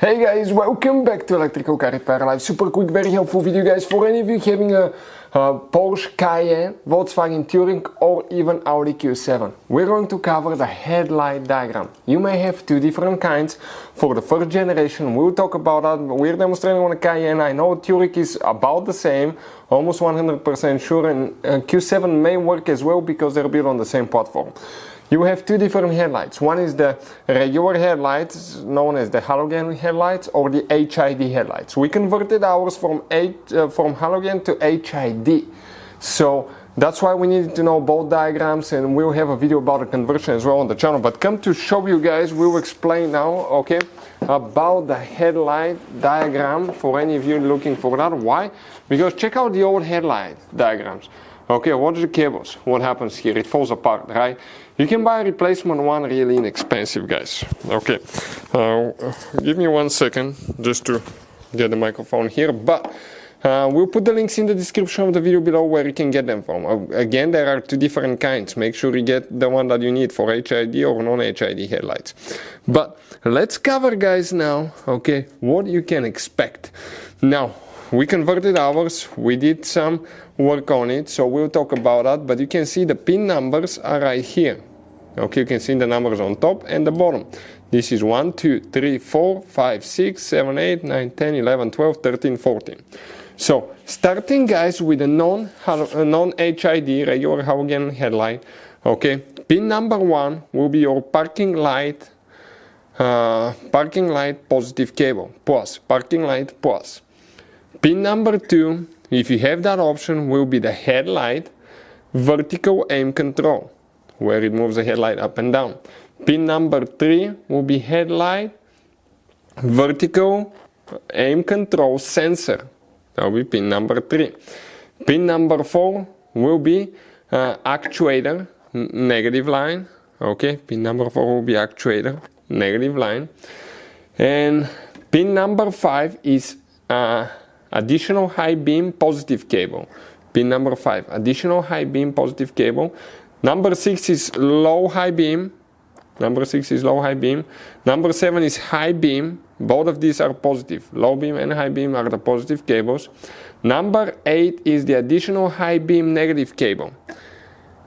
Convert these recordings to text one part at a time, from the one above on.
Hey guys, welcome back to Electrical Car Repair Live. Super quick, very helpful video guys for any of you having a Porsche Cayenne, Volkswagen Touareg or even Audi Q7. We're going to cover the headlight diagram. You may have two different kinds. For the first generation, we'll talk about that. We're demonstrating on a Cayenne. I know Touareg is about the same, almost 100% sure, and Q7 may work as well because they're built on the same platform. You have two different headlights. One is the regular headlights, known as the halogen headlights, or the HID headlights. We converted ours from halogen to HID. So that's why we needed to know both diagrams, and we'll have a video about the conversion as well on the channel. But come to show you guys, we'll explain now, okay, about the headlight diagram for any of you looking for that. Why? Because check out the old headlight diagrams. Okay, watch the cables. What happens here? It falls apart, right? You can buy a replacement one really inexpensive, guys. Okay, give me 1 second just to get the microphone here. But we'll put the links in the description of the video below where you can get them from. Again, there are two different kinds. Make sure you get the one that you need for HID or non-HID headlights. But let's cover, guys, now, okay, what you can expect. Now, we converted ours, we did some work on it, so we'll talk about that, but you can see the pin numbers are right here. Okay, you can see the numbers on top and the bottom. This is 1, 2, 3, 4, 5, 6, 7, 8, 9, 10, 11, 12, 13, 14. So, starting, guys, with a non-HID regular halogen headlight, okay, pin number 1 will be your parking light positive cable, plus, parking light plus. Pin number 2, if you have that option, will be the headlight vertical aim control, where it moves the headlight up and down. Pin number 3 will be headlight vertical aim control sensor. That will be pin number 3. Pin number 4 will be actuator negative line. Okay, pin number 4 will be actuator negative line. And pin number 5 is additional high beam positive cable. Pin number 5, additional high beam positive cable. Number 6 is low high beam. Number 6 is low high beam. Number 7 is high beam. Both of these are positive. Low beam and high beam are the positive cables. Number 8 is the additional high beam negative cable.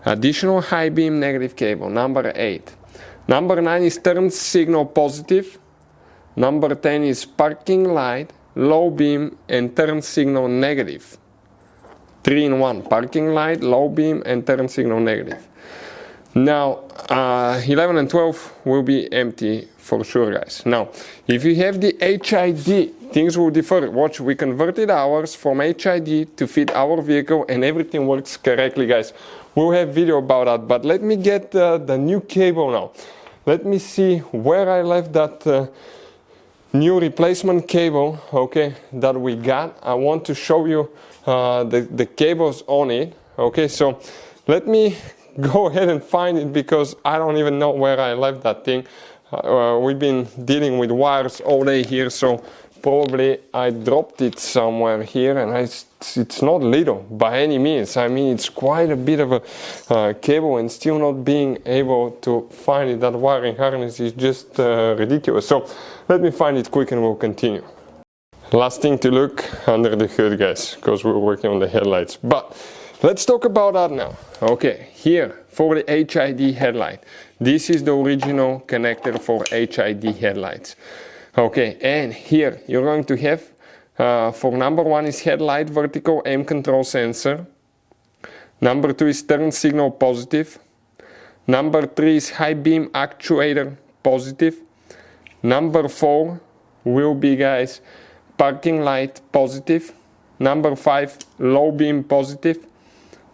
Additional high beam negative cable, number 8. Number 9 is turn signal positive. Number 10 is parking light, low beam and turn signal negative. 3 in 1, parking light, low beam and turn signal negative. Now 11 and 12 will be empty for sure, guys. Now if you have the HID, things will differ. Watch, we converted ours from HID to fit our vehicle and everything works correctly, guys. We'll have video about that, but let me get the new cable now. Let me see where I left that new replacement cable, okay, that we got. I want to show you the cables on it. Okay, so let me go ahead and find it because I don't even know where I left that thing. We've been dealing with wires all day here, so probably I dropped it somewhere here, and it's not little by any means. I mean, it's quite a bit of a cable, and still not being able to find it. That wiring harness is just ridiculous. So let me find it quick and we'll continue. Last thing to look under the hood, guys, because we're working on the headlights. But let's talk about that now. Okay, here for the HID headlight. This is the original connector for HID headlights. Okay, and here you're going to have for number 1 is headlight vertical aim control sensor. Number 2 is turn signal positive. Number 3 is high beam actuator positive. Number 4 will be, guys, parking light positive. Number 5, low beam positive.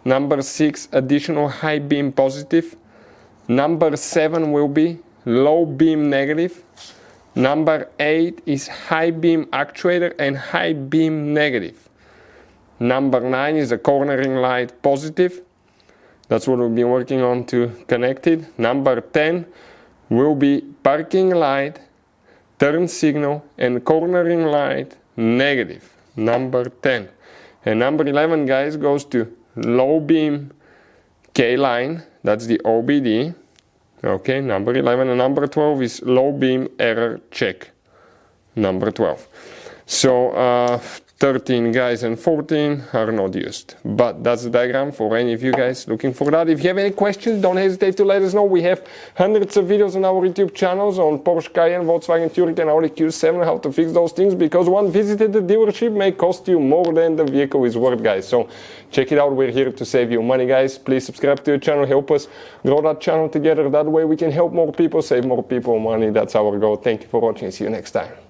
Number 6, additional high beam positive. Number 7 will be low beam negative. Number 8 is high beam actuator and high beam negative. Number 9 is a cornering light positive. That's what we've been working on to connect it. Number 10 will be parking light, turn signal and cornering light negative. Number 10. And number 11, guys, goes to low beam K line. That's the OBD. Okay, number 11, and number 12 is low beam error check. number 12. So 13 guys and 14 are not used, but that's the diagram for any of you guys looking for that. If you have any questions, don't hesitate to let us know. We have hundreds of videos on our YouTube channels on Porsche Cayenne, Volkswagen Touareg and Audi Q7, how to fix those things, because one visit at the dealership may cost you more than the vehicle is worth, guys. So check it out. We're here to save you money, guys. Please subscribe to the channel, help us grow that channel together. That way we can help more people, save more people money. That's our goal. Thank you for watching. See you next time.